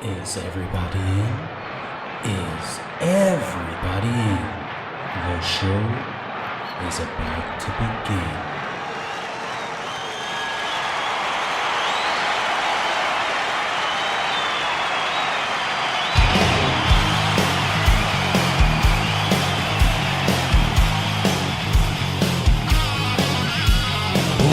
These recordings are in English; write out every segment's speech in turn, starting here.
Is everybody in? Is everybody in? The show is about to begin.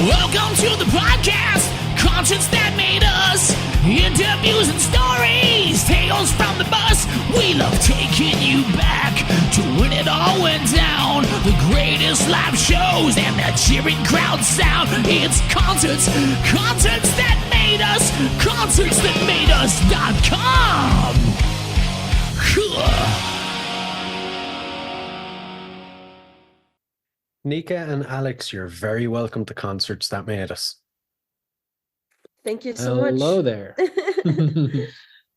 Welcome to the podcast, Conscience that made us. Interviews and stories, tales from the bus. We love taking you back to when it all went down. The greatest live shows and that cheering crowd sound. It's concerts that made us, concertsthatmadeus.com. Nika and Alex, you're very welcome to Concerts That Made Us. Thank you so much. Hello there.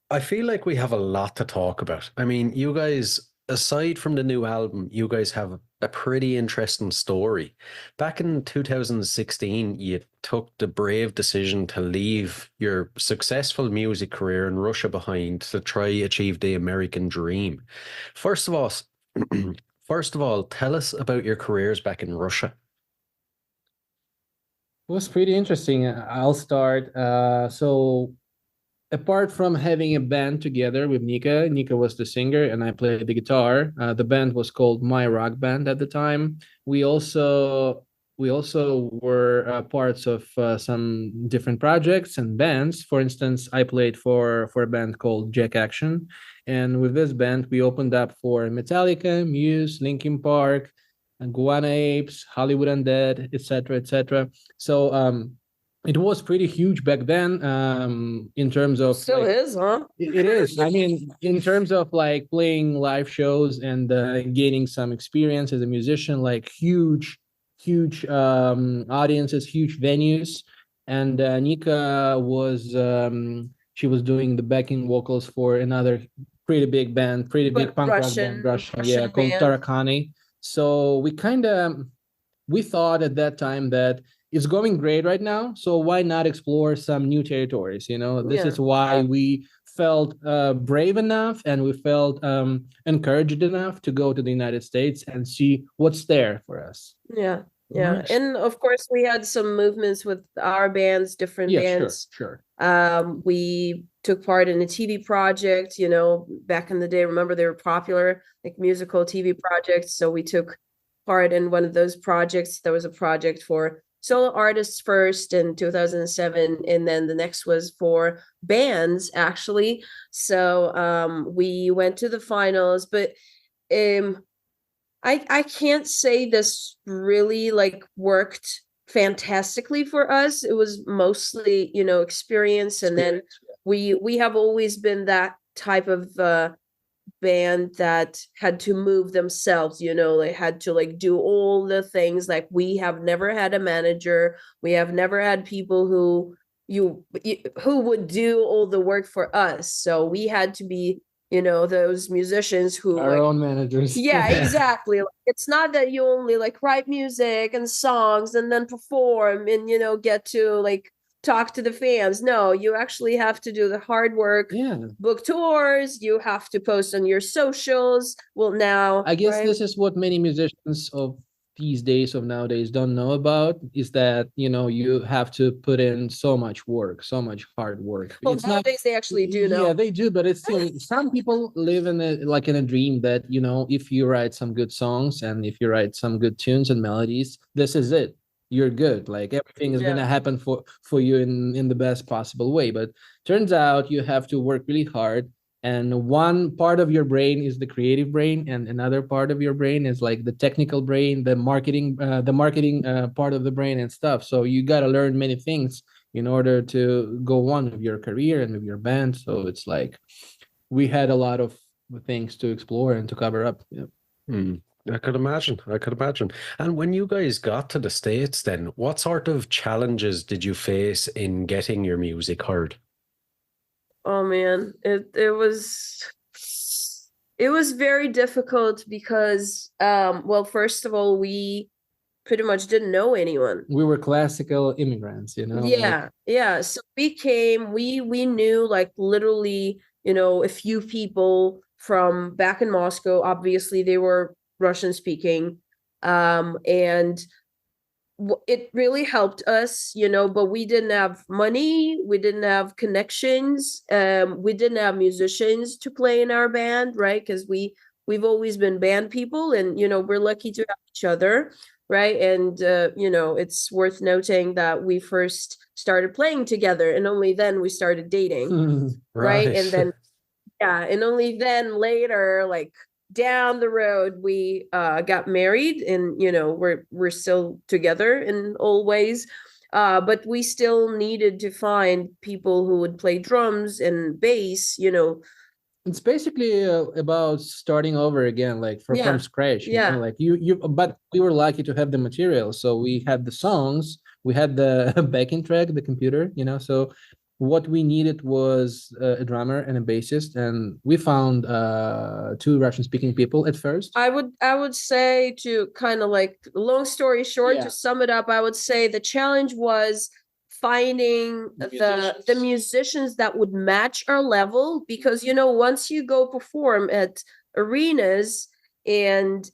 I feel like we have a lot to talk about. I mean, you guys, aside from the new album, you guys have a pretty interesting story. Back in 2016, you took the brave decision to leave your successful music career in Russia behind to try achieve the American dream. First of all, tell us about your careers back in Russia. It was pretty interesting. I'll start. So apart from having a band together with Nika, Nika was the singer and I played the guitar. The band was called My Rock Band at the time. We also were parts of some different projects and bands. For instance, I played for a band called Jack Action. And with this band, we opened up for Metallica, Muse, Linkin Park, Guana Apes, Hollywood Undead, etc., etc. So it was pretty huge back then. In terms of Still is, huh? it is. I mean, in terms of like playing live shows and gaining some experience as a musician, like huge audiences, huge venues. And Nika was she was doing the backing vocals for another pretty big band, pretty big punk rock band, Russian, yeah, called band. Tarakani. So we thought at that time that it's going great right now, so why not explore some new territories? You know, this is why we felt brave enough and we felt encouraged enough to go to the United States and see what's there for us. Yeah. Nice. And of course we had some movements with our bands, different bands. Sure. We took part in a TV project, back in the day. Remember, they were popular, like musical TV projects. So we took part in one of those projects. There was a project for solo artists first in 2007, and then the next was for bands, actually. So we went to the finals, but I can't say this really like worked fantastically for us. It was mostly, experience. And then we have always been that type of band that had to move themselves, they had to like do all the things. Like we have never had a manager. We have never had people who would do all the work for us. So we had to be those musicians who our own managers. Yeah, exactly. It's not that you only like write music and songs and then perform and get to like talk to the fans. No, you actually have to do the hard work. Yeah. Book tours, you have to post on your socials. Well, now I guess this is what many musicians of these days of nowadays don't know about, is that you have to put in so much work, so much hard work. Well, it's nowadays they actually do know. Yeah, they do, but it's still some people live in a dream that if you write some good songs and if you write some good tunes and melodies, this is it, you're good, like everything is gonna happen for you in the best possible way. But turns out you have to work really hard. And one part of your brain is the creative brain, and another part of your brain is like the technical brain, the marketing part of the brain and stuff. So you got to learn many things in order to go on with your career and with your band. So it's like we had a lot of things to explore and to cover up. Yeah. I could imagine. And when you guys got to the States then, what sort of challenges did you face in getting your music heard? Oh man, it was very difficult because well, first of all, we pretty much didn't know anyone. We were classical immigrants, Yeah. So we knew like literally a few people from back in Moscow. Obviously, they were Russian speaking. And it really helped us, but we didn't have money, we didn't have connections, we didn't have musicians to play in our band, right? Because we've always been band people, and we're lucky to have each other, right? And it's worth noting that we first started playing together, and only then we started dating, right? And then and only then later, like down the road, we got married, and we're still together in all ways, but we still needed to find people who would play drums and bass. It's basically about starting over again, like from scratch. Like you. But we were lucky to have the material, so we had the songs, we had the backing track, the computer. So what we needed was a drummer and a bassist, and we found 2 Russian-speaking people at first. I would say, to kind of like, long story short, to sum it up, I would say the challenge was finding the musicians that would match our level, because once you go perform at arenas and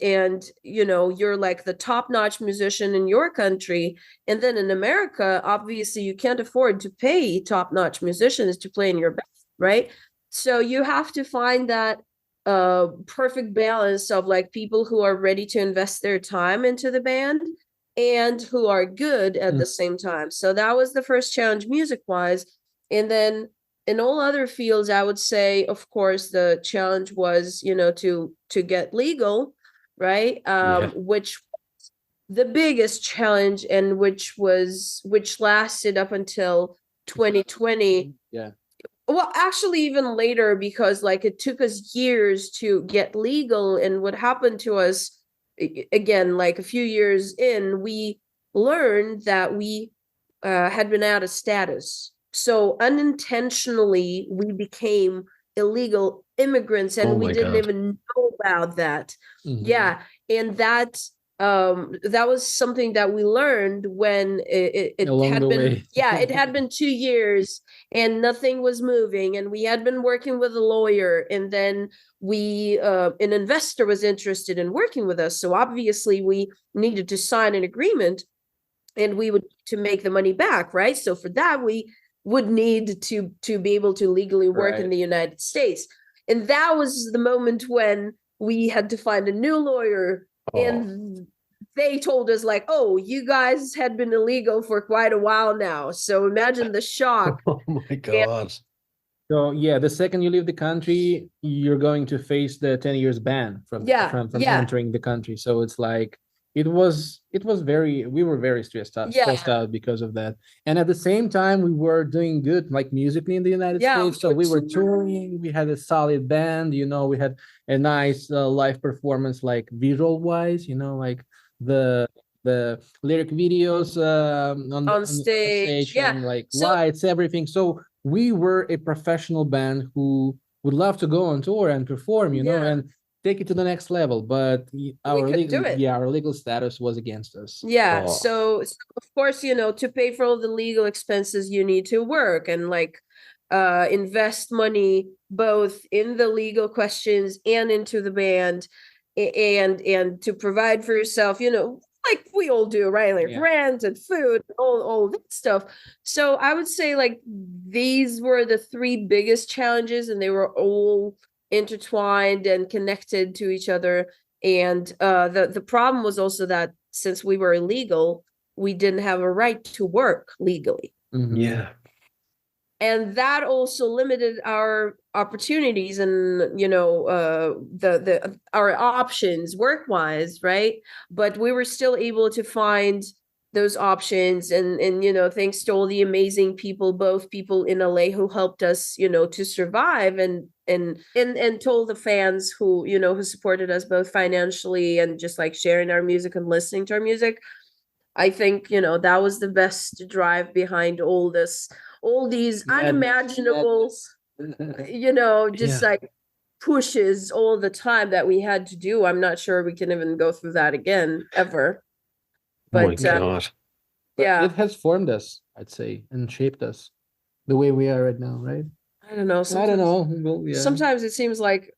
you're like the top-notch musician in your country, and then in America, obviously you can't afford to pay top-notch musicians to play in your band, right? So you have to find that perfect balance of like people who are ready to invest their time into the band and who are good at the same time. So that was the first challenge music-wise. And then in all other fields, I would say, of course, the challenge was, to get legal, right? Which was the biggest challenge, and which lasted up until 2020. Yeah. Well, actually, even later, because like it took us years to get legal. And what happened to us, again, like a few years in, we learned that we had been out of status. So unintentionally, we became illegal immigrants, and we didn't even know about that. Yeah. And that was something that we learned when it had been, it had been 2 years and nothing was moving, and we had been working with a lawyer, and then an investor was interested in working with us. So obviously we needed to sign an agreement, and we would to make the money back, right? So for that, we would need to be able to legally work in the United States. And that was the moment when we had to find a new lawyer. And they told us like, oh, you guys had been illegal for quite a while now. So imagine the shock. Oh my God. So the second you leave the country, you're going to face the 10 years ban from entering the country. So it's like, we were very stressed out because of that. And at the same time, we were doing good, like musically in the United States. So we were touring, we had a solid band, we had a nice live performance, like visual wise, like the lyric videos on stage, and like lights, everything. So we were a professional band who would love to go on tour and perform, and take it to the next level, but our legal status was against us. So of course, to pay for all the legal expenses, you need to work and like invest money both in the legal questions and into the band, and to provide for yourself, like we all do, right? Like rent and food, all that stuff. So I would say like these were the 3 biggest challenges, and they were all intertwined and connected to each other. And the problem was also that since we were illegal, we didn't have a right to work legally. And that also limited our opportunities and our options work-wise, right? But we were still able to find those options, and thanks to all the amazing people, both people in LA who helped us to survive, and told the fans who who supported us both financially and just like sharing our music and listening to our music. I think that was the best drive behind all these unimaginable like pushes all the time that we had to do. I'm not sure we can even go through that again ever. But it has formed us, I'd say, and shaped us the way we are right now, right? I don't know. I don't know. Well, yeah. Sometimes it seems like,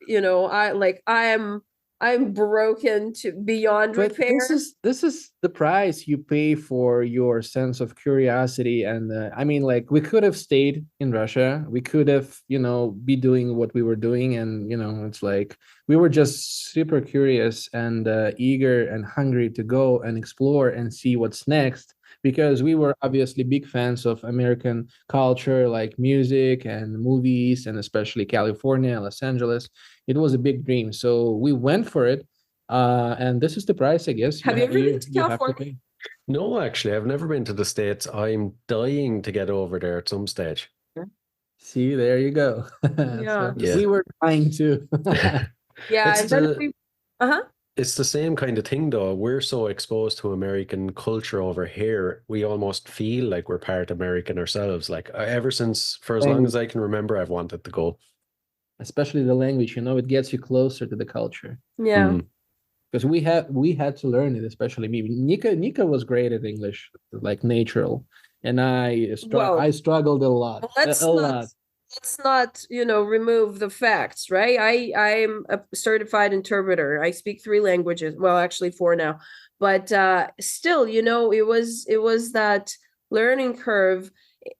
I'm broken to beyond But repair. this is the price you pay for your sense of curiosity. And I mean, like, we could have stayed in Russia. We could have, be doing what we were doing, and it's like we were just super curious and eager and hungry to go and explore and see what's next, because we were obviously big fans of American culture, like music and movies, and especially California, Los Angeles. It was a big dream, so we went for it. And this is the price, I guess. Have you ever been to you have to California? pay. No, actually, I've never been to the States. I'm dying to get over there at some stage. See, there you go. Yeah. Yeah. We were trying to. Yeah, It's and then the- uh-huh. It's the same kind of thing, though. We're so exposed to American culture over here, we almost feel like we're part American ourselves. Like, ever since, for as long as I can remember, I've wanted to go. Especially the language, it gets you closer to the culture. Yeah. Mm. Because we had to learn it, especially me. Nika was great at English, like natural, and I struggled a lot. Let's not remove the facts, right? I'm a certified interpreter. I speak 3 languages, well, actually 4 now, but still, it was that learning curve,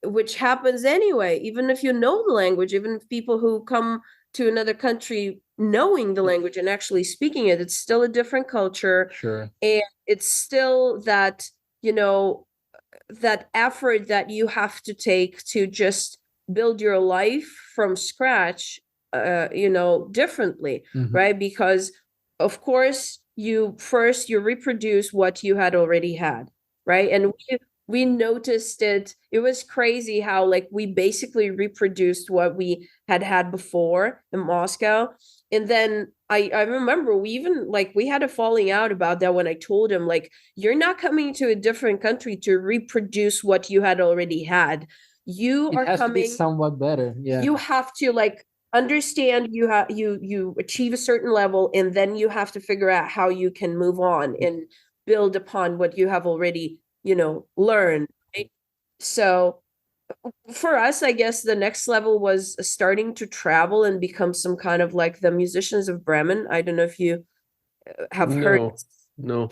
which happens anyway, even if you know the language, even if people who come to another country knowing the language and actually speaking it, it's still a different culture. Sure. And it's still that that effort that you have to take to just build your life from scratch, differently, right? Because of course you reproduce what you had already had, right? And we noticed it. It was crazy how, like, we basically reproduced what we had before in Moscow. And then I remember we even, like, we had a falling out about that when I told him, like, you're not coming to a different country to reproduce what you had already had. You are coming somewhat better. Yeah. You have to, like, understand you achieve a certain level, and then you have to figure out how you can move on and build upon what you have already learned, right? So for us, I guess the next level was starting to travel and become some kind of like the musicians of Bremen. I don't know if you have heard. No.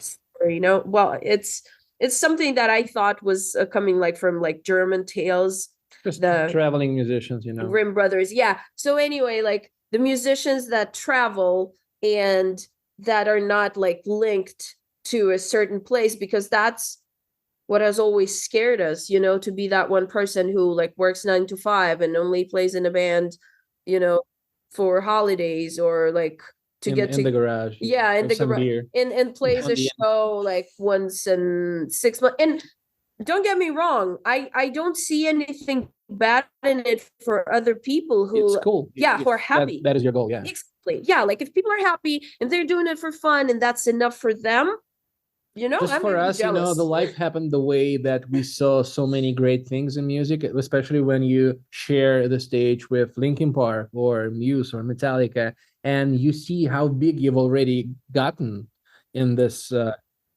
Well, it's something that I thought was coming like from like German tales, Just the traveling musicians, Grimm brothers. Yeah. So anyway, like the musicians that travel and that are not like linked to a certain place, because that's what has always scared us, to be that one person who like works 9 to 5 and only plays in a band, for holidays, or like to get to the garage. Yeah, in the garage, and plays a show like once in 6 months. And don't get me wrong, I don't see anything bad in it for other people who, it's cool. who are happy. That is your goal. Yeah. Exactly. Yeah, like if people are happy and they're doing it for fun and that's enough for them, just I'm for even us, jealous. the life happened the way that we saw so many great things in music, especially when you share the stage with Linkin Park or Muse or Metallica, and you see how big you've already gotten in this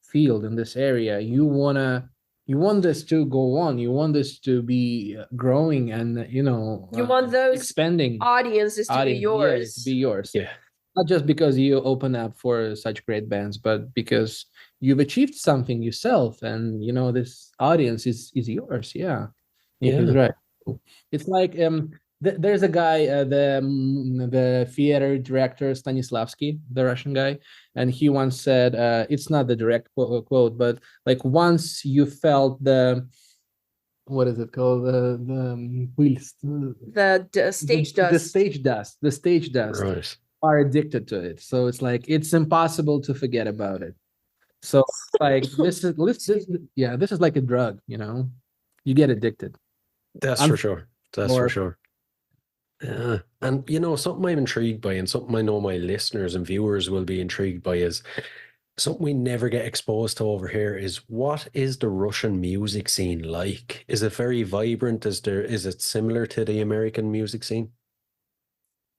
field, in this area. You want this to go on. You want this to be growing, and you want those expanding audiences to be yours. to be yours. Yeah. Not just because you open up for such great bands, but because you've achieved something yourself, and this audience is yours. Yeah. He's right. It's like there's a guy, the theater director Stanislavski, the Russian guy, and he once said, it's not the direct quote, but like, once you felt the, what is it called, the stage dust. The stage dust Right. are addicted to it. So it's like, it's impossible to forget about it. So like this is like a drug, you get addicted. That's for sure. That's for sure. Yeah. And something I'm intrigued by, and something I know my listeners and viewers will be intrigued by, is something we never get exposed to over here, is what is the Russian music scene like? Is it very vibrant? Is it similar to the American music scene?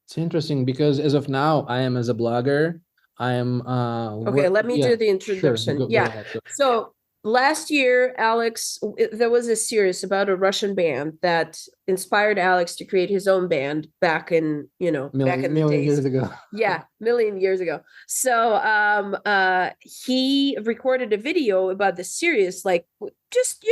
It's interesting because as of now, I am, as a blogger, I am okay, let me do the introduction. Sure. Go ahead. So last year, Alex, there was a series about a Russian band that inspired Alex to create his own band back in, back in the million days. years ago. Yeah, million years ago. So he recorded a video about the series, like just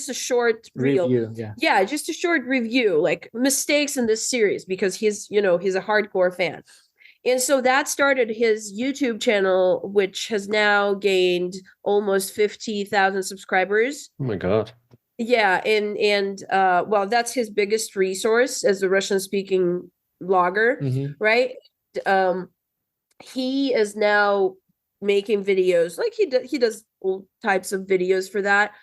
a short reel. Review, Yeah, just a short review, like mistakes in this series, because he's a hardcore fan. And so that started his YouTube channel, which has now gained almost 50,000 subscribers. Oh my God. Yeah, and well, that's his biggest resource as a Russian-speaking blogger, right? He is now making videos, like he does all types of videos for that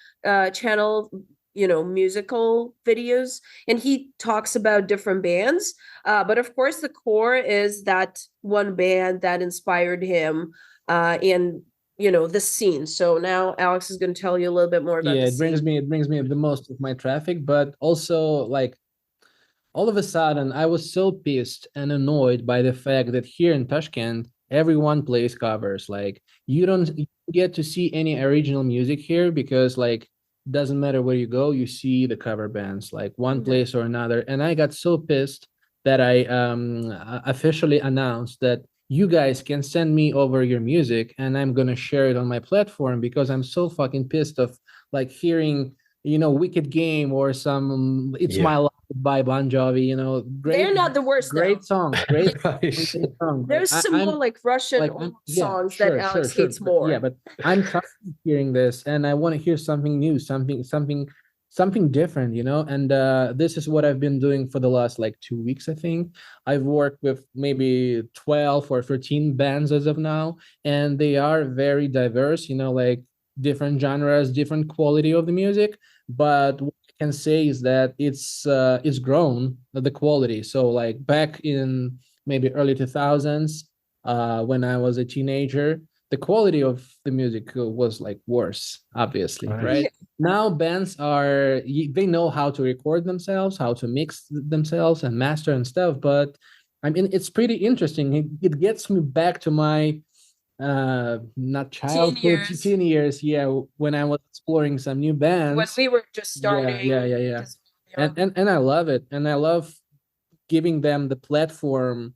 channel, musical videos, and he talks about different bands. But of course, the core is that one band that inspired him, and the scene. So now Alex is going to tell you a little bit more about it scene. brings me the most of my traffic, but also like all of a sudden I was so pissed and annoyed by the fact that here in Tashkent everyone plays covers. Like you don't get to see any original music here, because like doesn't matter where you go, you see the cover bands, like one place or another. And I got so pissed that I officially announced that you guys can send me over your music and I'm gonna share it on my platform, because I'm so fucking pissed of like hearing Wicked Game or some It's My Life by Bon Jovi, great. They're not the worst. Great song, great Right. There's some more like Russian songs that Alex hates more. Yeah, but I'm tired of hearing this, and I want to hear something new, something different, And this is what I've been doing for the last like 2 weeks. I think I've worked with maybe 12 or 13 bands as of now, and they are very diverse, like different genres, different quality of the music. But what I can say is that it's grown, the quality. So like back in maybe early 2000s, when I was a teenager, the quality of the music was like worse, obviously, right? Now bands they know how to record themselves, how to mix themselves and master and stuff. But I mean, it's pretty interesting. It gets me back to my not childhood, teen years, when I was exploring some new bands, when we were just starting. Yeah. And I love it, and I love giving them the platform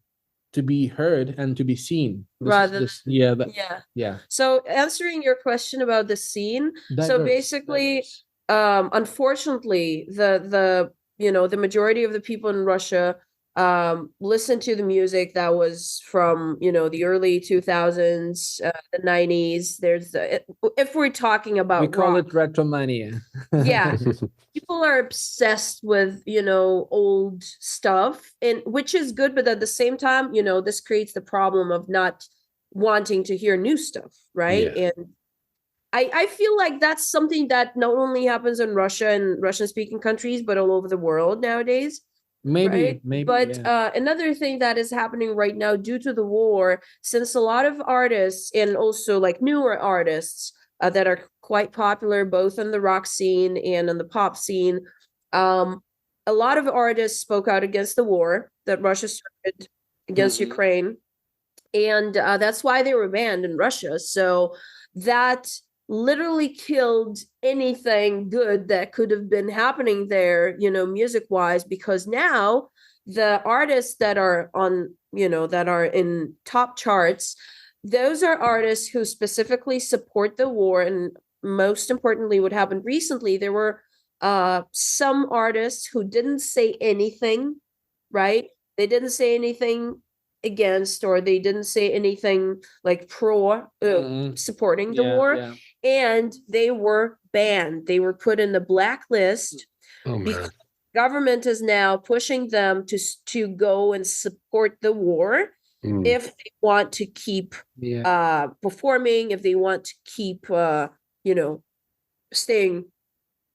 to be heard and to be seen. So answering your question about the scene, so basically, unfortunately, the majority of the people in Russia listen to the music that was from the early 2000s, the 90s. There's if we're talking about we call rock, it retromania. Yeah. People are obsessed with old stuff, and which is good, but at the same time this creates the problem of not wanting to hear new stuff, right? And I feel like that's something that not only happens in Russia and Russian speaking countries, but all over the world nowadays. Maybe. But another thing that is happening right now due to the war, since a lot of artists and also like newer artists that are quite popular both in the rock scene and in the pop scene, a lot of artists spoke out against the war that Russia started against Ukraine, and that's why they were banned in Russia. So that literally killed anything good that could have been happening there, music wise, because now the artists that are on, that are in top charts, those are artists who specifically support the war. And most importantly, what happened recently, there were some artists who didn't say anything, right? They didn't say anything against, or they didn't say anything like pro supporting the war, and they were banned. They were put in the blacklist because the government is now pushing them to go and support the war if they want to keep performing, if they want to keep staying,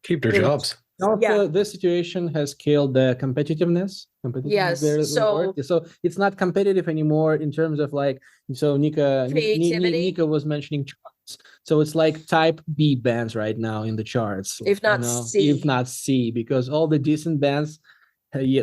keep their jobs. Also, this situation has killed the competitiveness. Yes, so it's not competitive anymore in terms of like. So Nika was mentioning charts. So it's like type B bands right now in the charts. If not C, because all the decent bands, they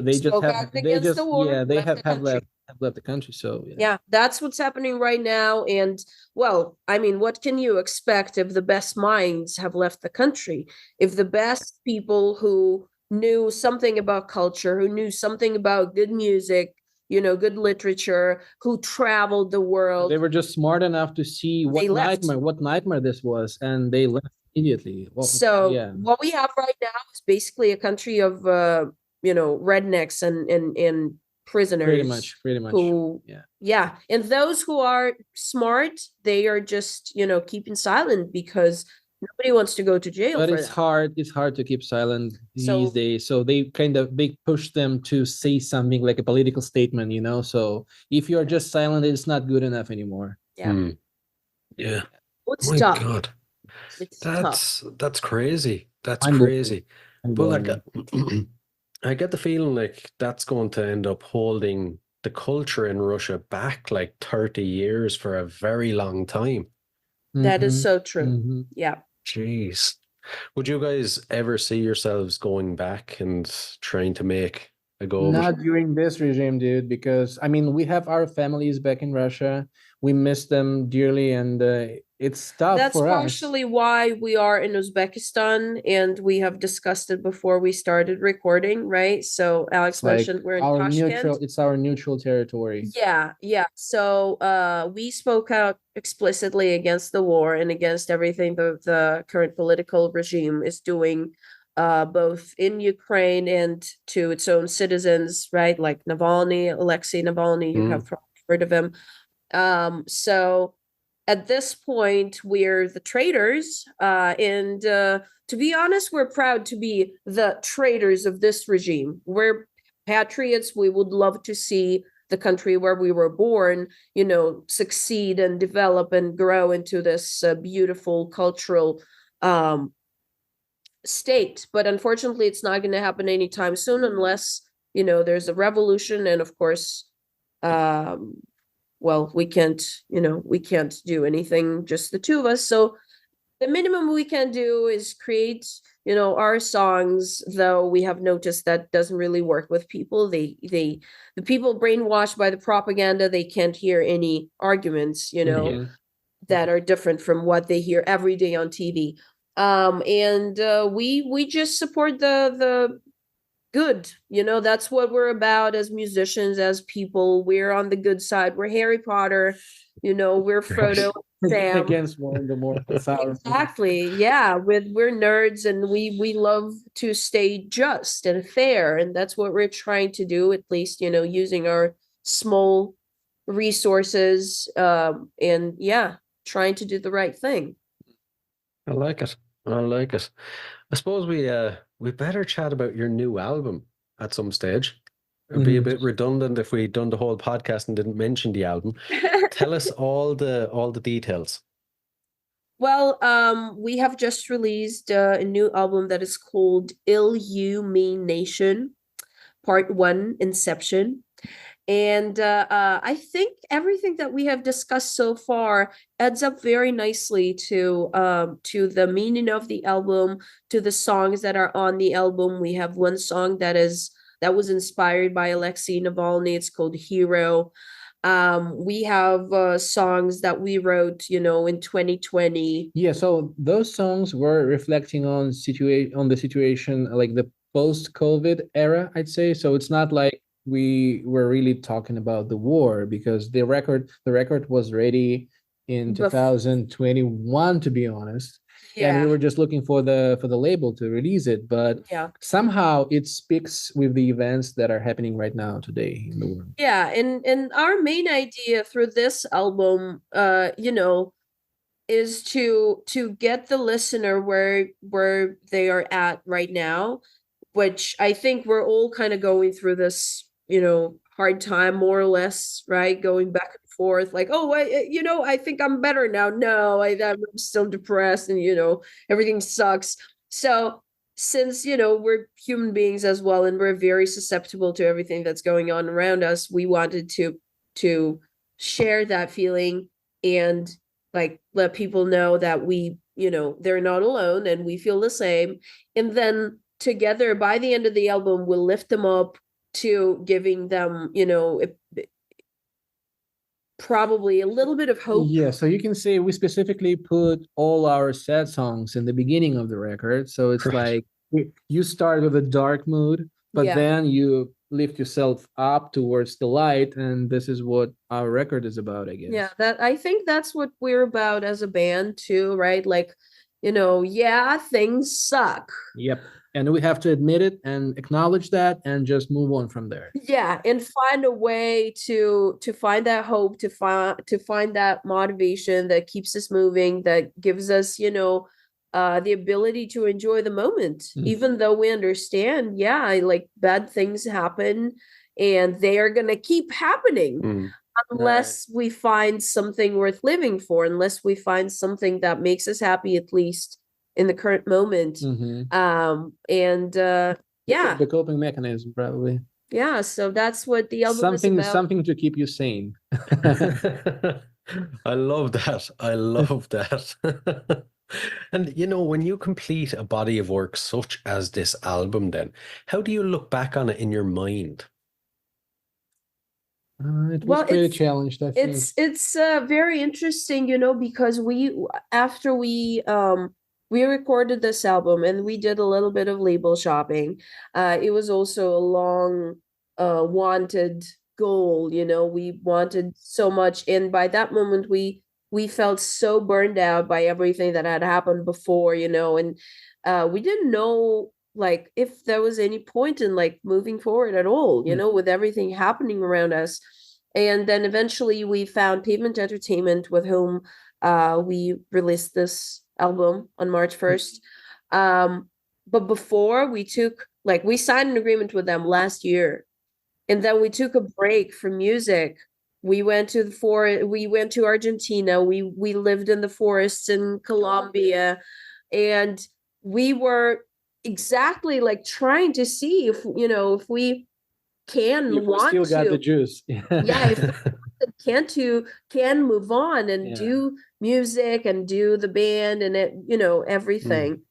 have left. have left the country. So Yeah, that's what's happening right now. And well, I mean, what can you expect if the best minds have left the country? If the best people who knew something about culture, who knew something about good music, good literature, who traveled the world, they were just smart enough to see They left. what nightmare this was, and they left immediately. Well, so yeah, what we have right now is basically a country of rednecks and prisoners pretty much. who Yeah. and those who are smart, they are just keeping silent because nobody wants to go to jail But for it's that. hard. It's hard to keep silent So- these days. So they push them to say something like a political statement, So if you're just silent, it's not good enough anymore. Yeah. Yeah. It's My tough. God. It's tough. That's crazy. That's Unbelievable. crazy. But like, Unbelievable. I get the feeling like that's going to end up holding the culture in Russia back like 30 years for a very long time. That is Mhm, so true. mhm. Yeah. Jeez. Would you guys ever see yourselves going back and trying to make a go of it? Not during this regime, dude, because I mean, we have our families back in Russia. We miss them dearly, and it's tough That's for us. partially why we are in Uzbekistan, and we have discussed it before we started recording, right? So Alex It's like mentioned we're in our Tashkent. it's our neutral territory. Yeah. So we spoke out explicitly against the war and against everything the current political regime is doing, both in Ukraine and to its own citizens, right? Like Alexei Navalny, you have probably heard of him. So at this point, we're the traitors, and to be honest, we're proud to be the traitors of this regime. We're patriots. We would love to see the country where we were born, succeed and develop and grow into this beautiful cultural state. But unfortunately, it's not going to happen anytime soon unless, there's a revolution. And of course, well, we can't do anything, just the two of us. So the minimum we can do is create, our songs, though we have noticed that doesn't really work with people. The people brainwashed by the propaganda, they can't hear any arguments, that are different from what they hear every day on TV. And we just support the good, that's what we're about as musicians, as people. We're on the good side. We're Harry Potter, we're Frodo, Sam. Against Voldemort. Exactly. Yeah, we're nerds, and we love to stay just and fair, and that's what we're trying to do, at least, using our small resources, and trying to do the right thing. I like it. I suppose we better chat about your new album at some stage. It'd be a bit redundant if we'd done the whole podcast and didn't mention the album. Tell us all the details. Well, we have just released a new album that is called Illumination, Part 1, Inception. And I think everything that we have discussed so far adds up very nicely to the meaning of the album, to the songs that are on the album. We have one song that was inspired by Alexei Navalny. It's called Hero. We have songs that we wrote, in 2020. Yeah, so those songs were reflecting on the situation, like the post-COVID era, I'd say. So it's not like we were really talking about the war, because the record was ready in 2021, to be honest. And we were just looking for the label to release it, but somehow it speaks with the events that are happening right now today in the world. Yeah, and our main idea through this album, is to get the listener where they are at right now, which I think we're all kind of going through this, hard time, more or less, right? Going back and forth, like, oh, I think I'm better now. No, I'm still depressed, and everything sucks. So since we're human beings as well, and we're very susceptible to everything that's going on around us, we wanted to share that feeling and like let people know that we, they're not alone, and we feel the same. And then together, by the end of the album, we'll lift them up to giving them, probably a little bit of hope. Yeah, so you can say we specifically put all our sad songs in the beginning of the record. So it's Right. like you start with a dark mood, but Yeah. then you lift yourself up towards the light, and this is what our record is about, I guess. Yeah, that I think that's what we're about as a band too, right? Like, yeah, things suck. Yep. And we have to admit it and acknowledge that and just move on from there. Yeah, and find a way to find that hope, to find that motivation that keeps us moving, that gives us, the ability to enjoy the moment, even though we understand, yeah, like bad things happen and they are gonna keep happening unless we find something worth living for, unless we find something that makes us happy, at least in the current moment. Yeah, The coping mechanism, probably. yeah, so that's what the album is Something about. something to keep you sane. I love that. I love that. And when you complete a body of work such as this album, then how do you look back on it in your mind? It was pretty challenged, I think. It's very interesting, because after we recorded this album and we did a little bit of label shopping. It was also a long wanted goal, we wanted so much, and by that moment we felt so burned out by everything that had happened before, and we didn't know like if there was any point in like moving forward at all, with everything happening around us. And then eventually we found Pavement Entertainment, with whom we released this album on March 1st. But before we signed an agreement with them last year, and then we took a break from music. We went to we went to Argentina. We lived in the forests in Colombia, and we were exactly like trying to see if we still got the juice. Yeah, if we can move on and do music and do the band and everything.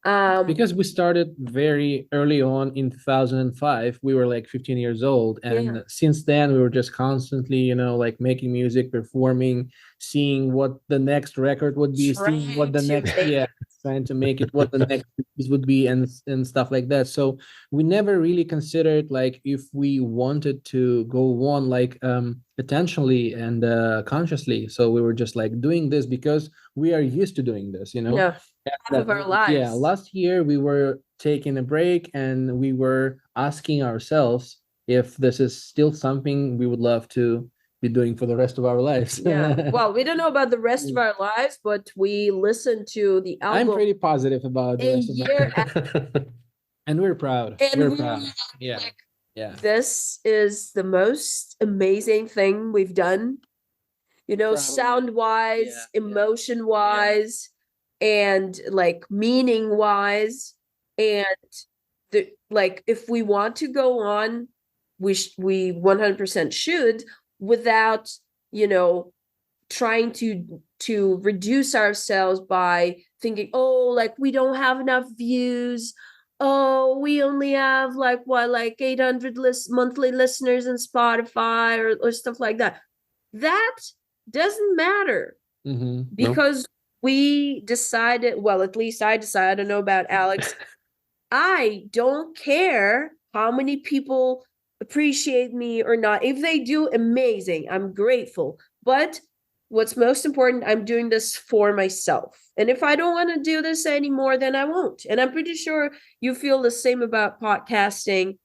Because we started very early on in 2005. We were like 15 years old, and since then we were just constantly like making music, performing, seeing what the next record would be, seeing what the next trying to make it what the next piece would be, and stuff like that. So we never really considered like if we wanted to go on like potentially and consciously. So we were just like doing this because we are used to doing this, half of our lives. Yeah, last year we were taking a break and we were asking ourselves if this is still something we would love to be doing for the rest of our lives. Well, we don't know about the rest of our lives, but we listened to the album. I'm pretty positive about the rest of my and we're proud. We're proud. Yeah. This is the most amazing thing we've done, sound-wise, emotion-wise, and like meaning-wise. And if we want to go on, we 100% should, without trying to reduce ourselves by thinking, oh, like we don't have enough views, oh, we only have like 800 monthly listeners in Spotify or stuff like that. That doesn't matter, because we decided, well, at least I decided, I don't know about Alex, I don't care how many people appreciate me or not. If they do, amazing, I'm grateful. But what's most important, I'm doing this for myself. And if I don't want to do this anymore, then I won't. And I'm pretty sure you feel the same about podcasting.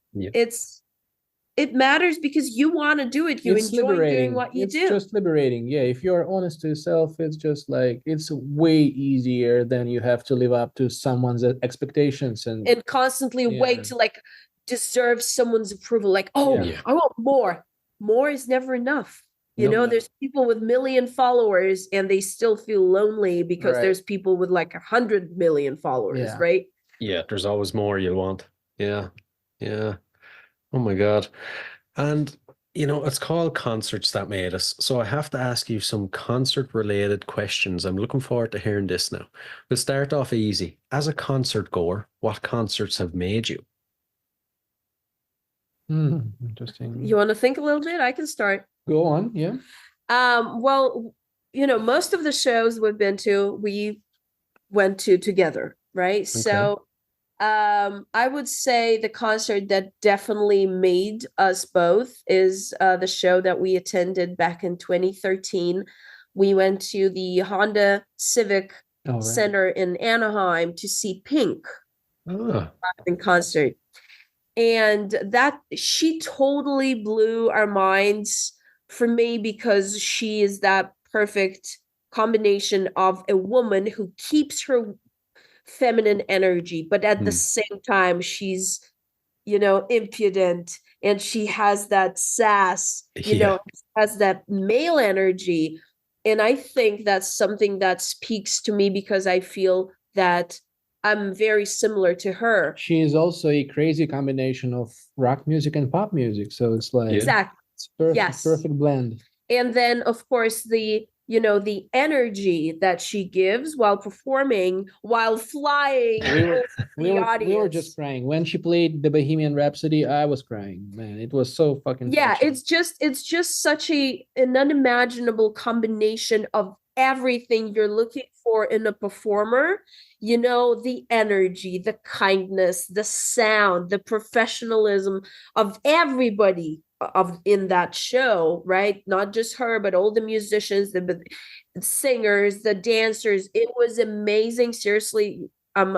It matters because you want to do it. You enjoy doing what you do. It's just liberating. Yeah, if you're honest to yourself, it's just like, it's way easier than you have to live up to someone's expectations and constantly wait to like deserve someone's approval. Like, I want more. More is never enough. There's people with 1 million followers and they still feel lonely because there's people with like 100 million followers, right? Yeah, there's always more you'll want. Yeah. Oh my God. And it's called Concerts That Made Us. So I have to ask you some concert related questions. I'm looking forward to hearing this now. We'll start off easy. As a concert goer, what concerts have made you? Interesting. You want to think a little bit? I can start. Go on. Yeah. Well, most of the shows we've been to, we went to together, right? So I would say the concert that definitely made us both is the show that we attended back in 2013. We went to the Honda Civic Center in Anaheim to see Pink in concert. And that she totally blew our minds for me because she is that perfect combination of a woman who keeps her feminine energy, but at the same time, she's, impudent, and she has that sass, has that male energy. And I think that's something that speaks to me because I feel that I'm very similar to her. She is also a crazy combination of rock music and pop music. So it's like exactly. It's perfect, perfect blend. And then, of course, the energy that she gives while performing, while flying. We were just crying when she played the Bohemian Rhapsody. I was crying, man. It was so fucking touching. It's just such an unimaginable combination of everything you're looking for in a performer. The energy, the kindness, the sound, the professionalism of everybody in that show, right? Not just her, but all the musicians, the singers, the dancers. It was amazing. Seriously, I'm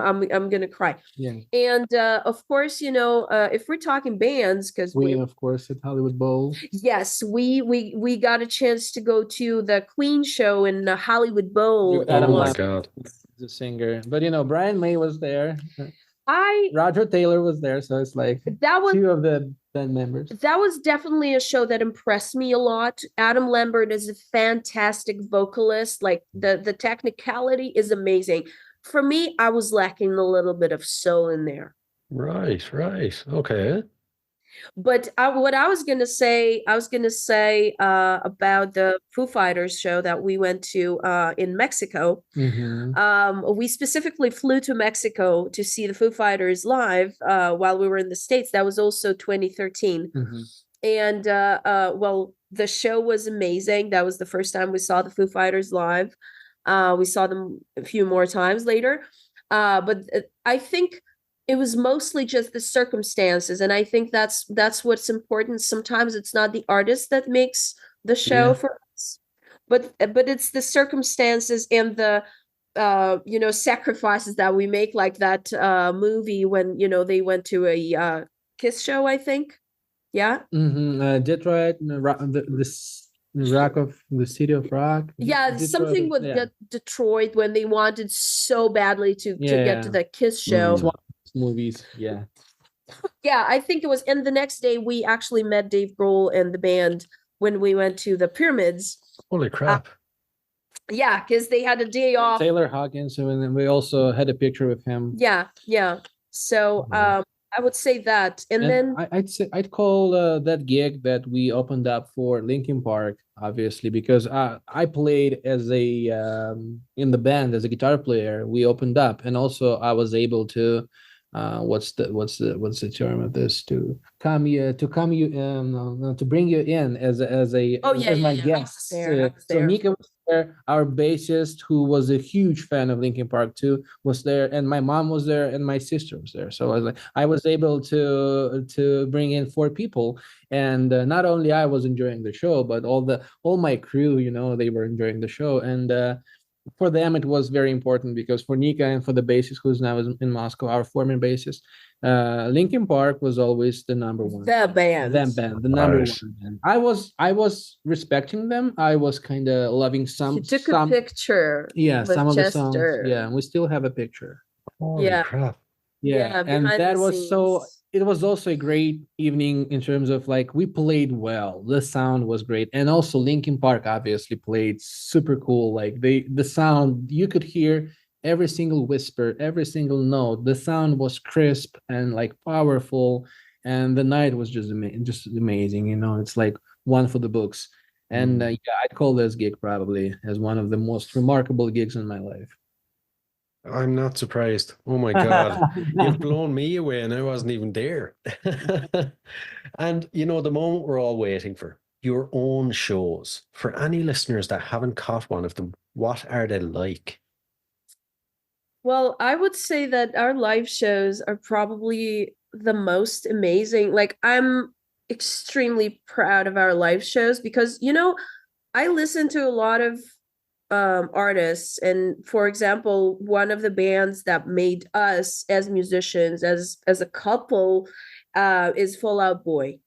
gonna cry. Yeah. And of course, if we're talking bands, because Queen, of course, at Hollywood Bowl. Yes, we got a chance to go to the Queen show in the Hollywood Bowl. Oh my God. The singer, but Brian May was there. I Roger Taylor was there, so it's like that was two of the band members. That was definitely a show that impressed me a lot. Adam Lambert is a fantastic vocalist. Like the technicality is amazing. For me, I was lacking a little bit of soul in there. Right. Okay. But what I was gonna say about the Foo Fighters show that we went to in Mexico. We specifically flew to Mexico to see the Foo Fighters live while we were in the States. That was also 2013. And well, the show was amazing. That was the first time we saw the Foo Fighters live. We saw them a few more times later. But I think it was mostly just the circumstances, and I think that's what's important. Sometimes it's not the artist that makes the show for us, but it's the circumstances and the sacrifices that we make, like that movie when they went to a Kiss show, I think. Yeah. Detroit, the Rock of the City of Rock. Yeah, Detroit, something with Detroit when they wanted so badly to get to the Kiss show. It's one of those movies, yeah. Yeah, I think it was. And the next day, we actually met Dave Grohl and the band when we went to the Pyramids. Holy crap! Yeah, because they had a day off. Taylor Hawkins, and then we also had a picture with him. Yeah. So, I would say that, and then I'd call that gig that we opened up for Linkin Park, obviously, because I played as a in the band as a guitar player. We opened up, and also I was able to what's the term of this, to bring you in as my guest. So Nika was there, our bassist, who was a huge fan of Linkin Park too, was there, and my mom was there, and my sister was there. So I was able to bring in 4 people, and not only I was enjoying the show, but all my crew, they were enjoying the show. And for them it was very important, because for Nika and for the bassist who's now in Moscow, our former bassist, Linkin Park was always the number one. The number one band. I was respecting them. I was kind of loving some. You took a picture. Yeah, some of the songs. Yeah, we still have a picture. Holy crap! Yeah, and that was so. It was also a great evening in terms of we played well. The sound was great, and also Linkin Park obviously played super cool. The sound, you could hear every single whisper, every single note. The sound was crisp and powerful, and the night was just amazing. It's one for the books. And I'd call this gig probably as one of the most remarkable gigs in my life. I'm not surprised. Oh my God. You've blown me away and I wasn't even there. And the moment we're all waiting for, your own shows, for any listeners that haven't caught one of them, what are they like? Well, I would say that our live shows are probably the most amazing. Like, I'm extremely proud of our live shows because, I listen to a lot of artists, and for example, one of the bands that made us as musicians, as a couple, is Fall Out Boy.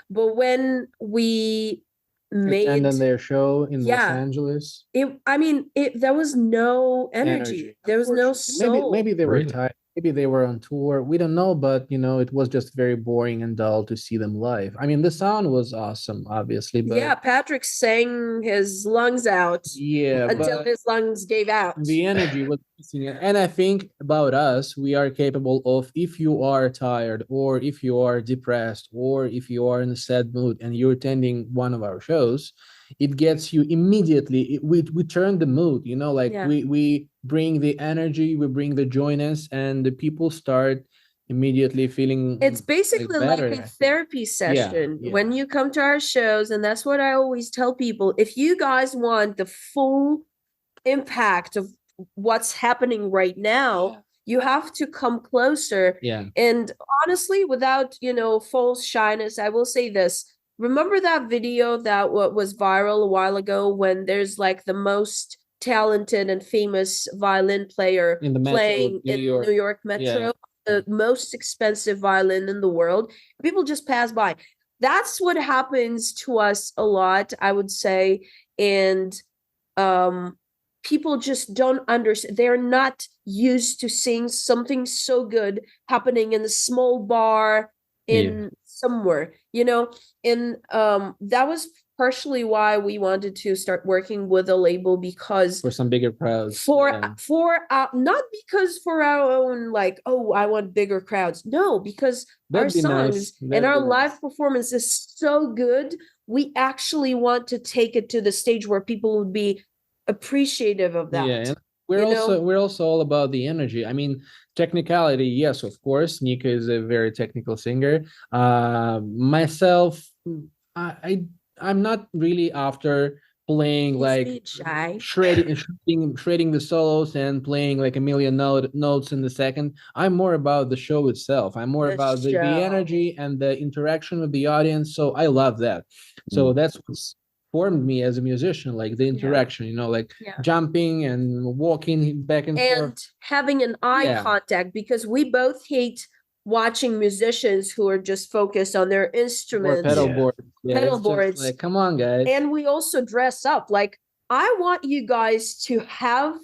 But when we made, Attending their show in Los yeah, Angeles. there was no energy. There was no Unfortunately. soul. Maybe they were Really? tired. Maybe they were on tour. We don't know, but it was just very boring and dull to see them live. I mean, the sound was awesome, obviously, but Yeah, Patrick sang his lungs out yeah, until but his lungs gave out. the energy was missing. And I think about us, we are capable of, if you are tired or if you are depressed or if you are in a sad mood and you're attending one of our shows, it gets you immediately. We turn the mood, like Yeah. we bring the energy, we bring the joyness, and the people start immediately feeling It's basically like better. a therapy session yeah. when you come to our shows, and that's what I always tell people. If you guys want the full impact of what's happening right now, you have to come closer. Yeah. And honestly, without, false shyness, I will say this. Remember that video that was viral a while ago when there's like the most talented and famous violin player In the Metro, playing New in York. New York Metro, Yeah. the most expensive violin in the world. People just pass by. That's what happens to us a lot, I would say. And people just don't understand. They're not used to seeing something so good happening in a small bar in somewhere, and that was partially why we wanted to start working with a label, because For some bigger crowds. for yeah. not because for our own, like, oh, I want bigger crowds. No, because our That'd be songs nice. and That'd our be live nice. performance is so good. We actually want to take it to the stage where people would be appreciative of that. Yeah, and we're also all about the energy. I mean, technicality, yes, of course. Nika is a very technical singer. Myself, I I'm not really after playing He's like being shy. shredding the solos and playing like a million notes in the second. I'm more about the show itself. I'm more The about the show. energy and the interaction with the audience. So I love that. So that's what's formed me as a musician, like the interaction, like Yeah. jumping and walking back and And forth. having an eye Yeah. contact, because we both hate watching musicians who are just focused on their Or instruments. pedal Yeah. board. Yeah, Pedal it's just boards. like, come on, guys. And we also dress up. Like, I want you guys to have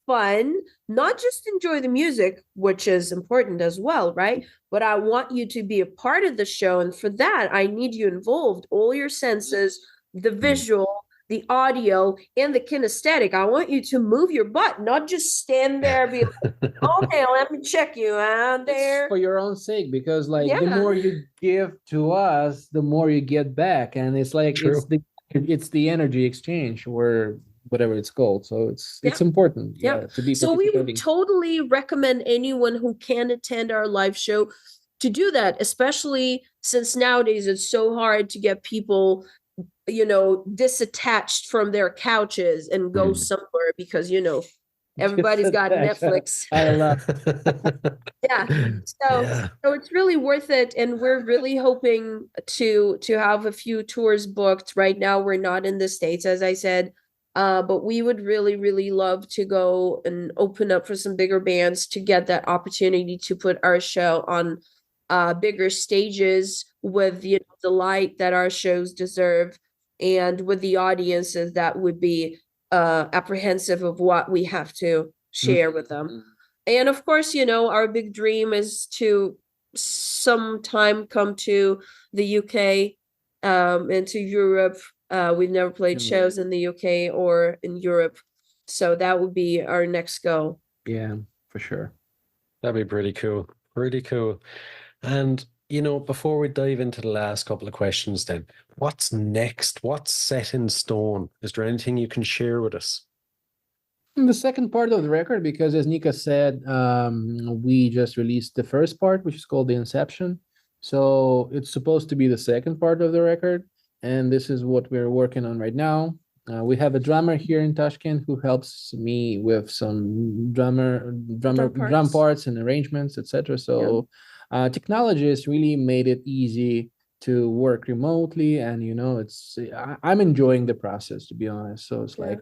fun, not just enjoy the music, which is important as well, right? But I want you to be a part of the show. And for that, I need you involved, all your senses, the visual, the audio, and the kinesthetic. I want you to move your butt, not just stand there and be like, okay, let me check you out there. It's for your own sake, because like the Yeah. more you give to us, the more you get back, and it's like True. it's the energy exchange, or whatever it's called. So it's Yeah. important, Yeah. to be So we would participating. totally recommend anyone who can attend our live show to do that, especially since nowadays it's so hard to get people, disattached from their couches and go somewhere, because, everybody's got Netflix. I love. Yeah. So it's really worth it. And we're really hoping to have a few tours booked. Right now, we're not in the States, as I said. But we would really, really love to go and open up for some bigger bands to get that opportunity to put our show on bigger stages with the light that our shows deserve, and with the audiences that would be apprehensive of what we have to share with them. And of course, our big dream is to sometime come to the UK and to Europe. We've never played shows in the UK or in Europe, so that would be our next goal. Yeah, for sure. That'd be pretty cool. Pretty cool. And, before we dive into the last couple of questions then, what's next? What's set in stone? Is there anything you can share with us? In the second part of the record, because as Nika said, we just released the first part, which is called The Inception. So it's supposed to be the second part of the record. and this is what we're working on right now. We have a drummer here in Tashkent who helps me with some drum parts and arrangements, etc. So technology has really made it easy to work remotely, and I'm enjoying the process, to be honest. So it's like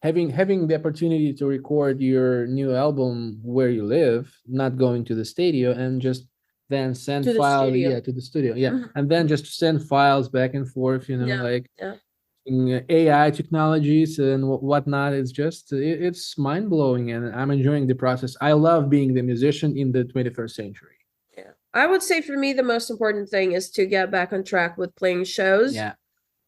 having the opportunity to record your new album where you live, not going to the studio, and just then send files to the studio, and then just send files back and forth, AI technologies and whatnot. It's just it's mind-blowing, and I'm enjoying the process. I love being the musician in the 21st century. I would say for me the most important thing is to get back on track with playing shows.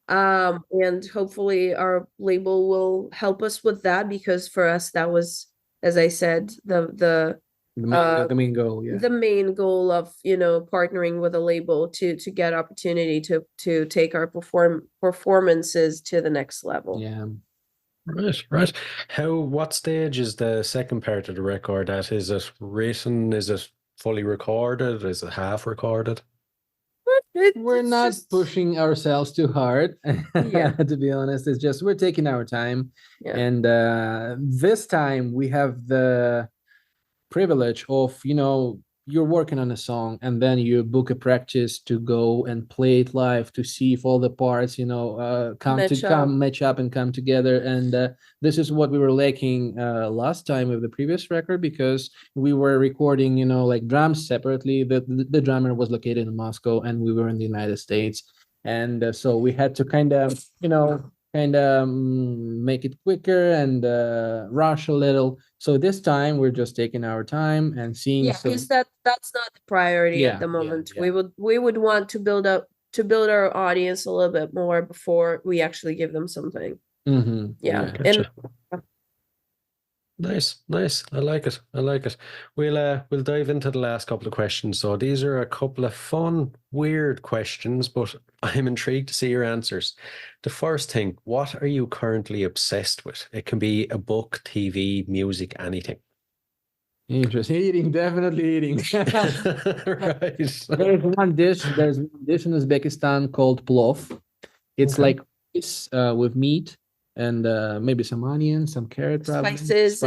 And hopefully our label will help us with that, because for us that was, as I said, the main goal. The main goal of partnering with a label to get opportunity to take our performances to the next level. Right. What stage is the second part of the record at? Is it written? Is it fully recorded? Is it half recorded? We're not pushing ourselves too hard, to be honest. It's just we're taking our time. And this time we have the privilege of, you're working on a song and then you book a practice to go and play it live to see if all the parts, match up and come together. And this is what we were lacking last time with the previous record, because we were recording, like drums separately. The drummer was located in Moscow and we were in the United States. And so we had to kind of make it quicker and rush a little. So this time we're just taking our time and seeing. Because that's not the priority at the moment. We would want to build our audience a little bit more before we actually give them something. Gotcha. Nice. I like it. We'll dive into the last couple of questions. So these are a couple of fun, weird questions, but I'm intrigued to see your answers. The first thing, what are you currently obsessed with? It can be a book, TV, music, anything. Interesting. Definitely eating. Right. There's one dish in Uzbekistan called plov. It's like it's with meat and maybe some onions, some carrot, spices.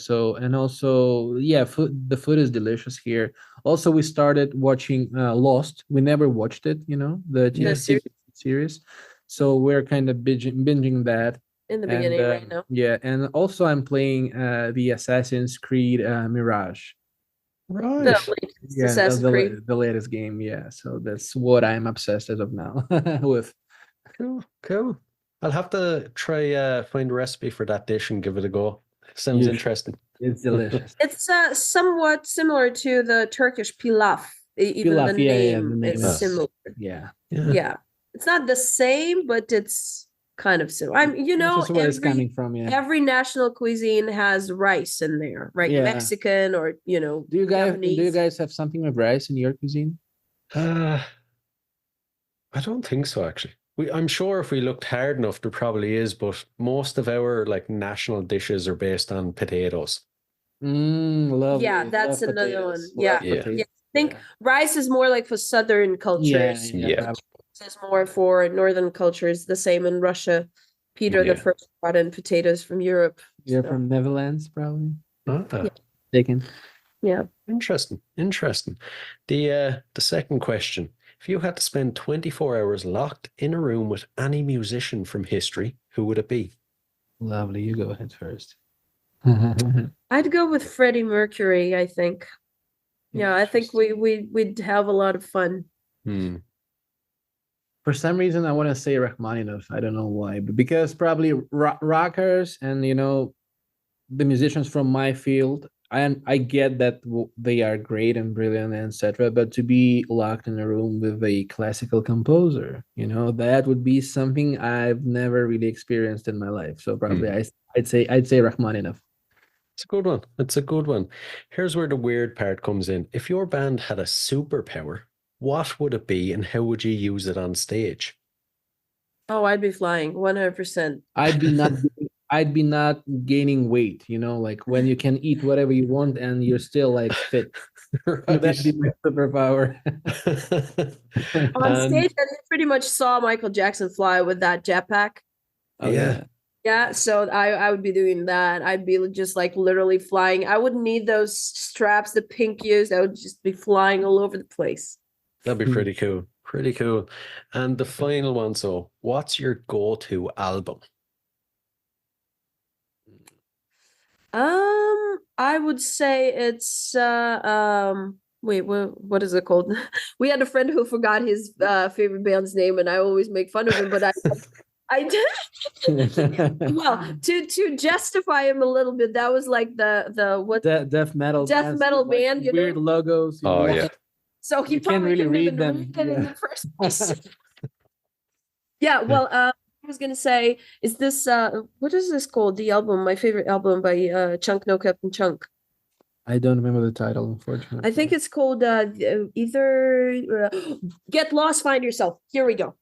So, and also, the food is delicious here. Also, we started watching Lost. We never watched it, the series. So we're kind of binging that in the beginning right now. And also I'm playing the Assassin's Creed Mirage. Right. The latest game. So that's what I'm obsessed as of now with. Cool. I'll have to try find a recipe for that dish and give it a go. Sounds interesting. It's delicious. It's somewhat similar to the Turkish pilaf. Even the name is similar. Yeah. It's not the same, but it's kind of similar. That's where it's coming from. Every national cuisine has rice in there, right? Mexican or Do you guys have something with rice in your cuisine? I don't think so, actually. I'm sure if we looked hard enough, there probably is, but most of our national dishes are based on potatoes. Lovely. Yeah, that's another one. I think rice is more like for southern cultures. It's more for northern cultures. The same in Russia. Peter the First brought in potatoes from Europe. You're from Netherlands, probably. Taken. Yeah. Interesting. The second question. If you had to spend 24 hours locked in a room with any musician from history, who would it be? Lovely. You go ahead first. I'd go with Freddie Mercury, I think. Yeah, I think we'd have a lot of fun. For some reason, I want to say Rachmaninoff. I don't know why, but because probably rockers and, the musicians from my field, I get that they are great and brilliant, etc. But to be locked in a room with a classical composer, that would be something I've never really experienced in my life. So probably I'd say Rachmaninoff. It's a good one. Here's where the weird part comes in. If your band had a superpower, what would it be and how would you use it on stage? Oh, I'd be flying 100%. I'd be not gaining weight, like when you can eat whatever you want and you're still like fit. That'd be my superpower. On stage, I pretty much saw Michael Jackson fly with that jetpack. Oh, Yeah. Yeah, so I would be doing that. I'd be just like literally flying. I wouldn't need those straps that Pink used. I would just be flying all over the place. That'd be pretty cool. Pretty cool. And the final one, so what's your go-to album? I would say it's wait, what is it called? We had a friend who forgot his favorite band's name, and I always make fun of him, but I did. Well, to justify him a little bit, that was like the what death metal band, weird logos. Oh yeah. So he You can't probably really didn't read even them. read it in the first place. Yeah, well, I was gonna say, is this what is this called? The album, my favorite album by Chunk No Captain Chunk. I don't remember the title, unfortunately. I think it's called either Get Lost, Find Yourself. Here we go.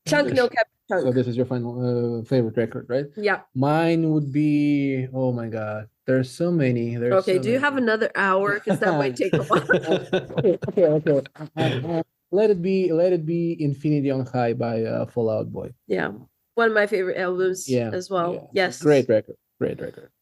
Chunk No Captain Chunk. So this is your final favorite record, right? Yeah. Mine would be, oh my God, there's so many. Okay, do you have another hour? Because that might take a while. Okay. Let it be Infinity on High by Fall Out Boy. Yeah. One of my favorite albums as well. Yeah. Yes. Great record.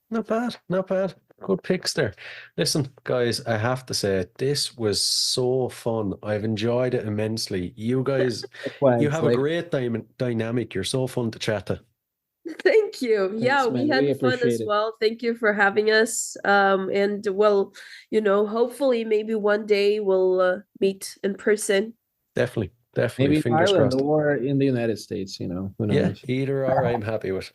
Not bad. Good picks there. Listen, guys, I have to say, this was so fun. I've enjoyed it immensely. You guys, you have a great dynamic. You're so fun to chat to. Thank you. Yeah, we had fun as well. Thank you for having us. And well, hopefully maybe one day we'll meet in person. Definitely. Maybe in Fingers Ireland crossed. or in the United States, who knows? Yeah, either or I'm happy with.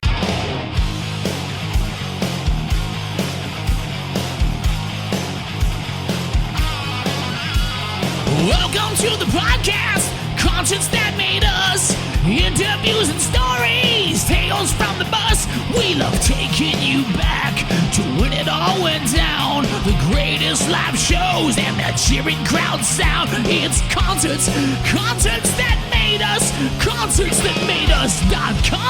Welcome to the podcast, conscience that made us. Interviews and stories, tales from the bus. We love taking you back to when it all went down. The greatest live shows and that cheering crowd sound. It's concerts that made us, concerts that made us.com.